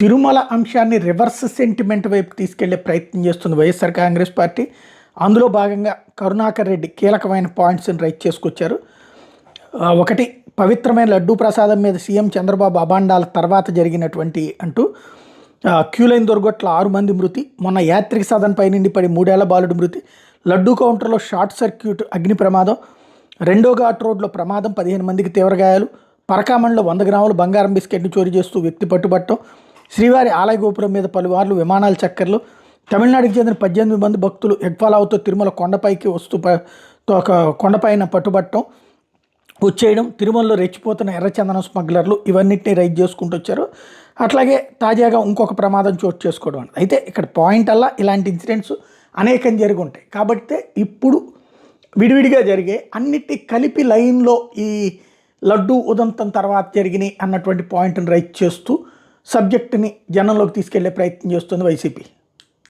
తిరుమల అంశాన్ని reverse sentiment వైపు తీసుకెళ్లే ప్రయత్నం చేస్తుంది వైఎస్ఆర్ కాంగ్రెస్ పార్టీ. అందులో భాగంగా కరుణాకర్ రెడ్డి కీలకమైన పాయింట్స్ని రైట్ చేసుకొచ్చారు. ఒకటి, పవిత్రమైన లడ్డూ ప్రసాదం మీద సీఎం చంద్రబాబు అబాండాల తర్వాత జరిగినటువంటి అంటూ క్యూలైన్ దొరగొట్ల 6 మంది మృతి, మొన్న యాత్రిక సదన్ పై నుండి పడి 3 ఏళ్ల బాలుడు మృతి, లడ్డూ కౌంటర్లో షార్ట్ సర్క్యూట్ అగ్ని ప్రమాదం, రెండో ఘాట్ రోడ్లో ప్రమాదం, 15 మందికి తీవ్ర గాయాలు, పరకామణిలో 100 గ్రాములు బంగారం బిస్కెట్ని చోరీ చేస్తూ వ్యక్తి పట్టుబట్టం, శ్రీవారి ఆలయ గోపురం మీద పలువార్లు విమానాల చక్కర్లు, తమిళనాడుకి చెందిన 18 మంది భక్తులు ఎగ్ఫాలావుతో తిరుమల కొండపైకి వస్తూ ఒక కొండపైన పట్టుబట్టం వచ్చేయడం, తిరుమలలో రెచ్చిపోతున్న ఎర్రచందనం స్మగ్లర్లు, ఇవన్నిటిని రైజ్ చేసుకుంటూ వచ్చారు. అట్లాగే తాజాగా ఇంకొక ప్రమాదం చోటు చేసుకోవడం. అయితే ఇక్కడ పాయింట్ అలా ఇలాంటి ఇన్సిడెంట్స్ అనేకం జరిగి ఉంటాయి. కాబట్టి ఇప్పుడు విడివిడిగా జరిగే అన్నిటి కలిపి లైన్లో ఈ లడ్డూ ఉదంతం తర్వాత జరిగినాయి అన్నటువంటి పాయింట్ని రైజ్ చేస్తూ సబ్జెక్టుని జనంలోకి తీసుకెళ్లే ప్రయత్నం చేస్తుంది వైసీపీ.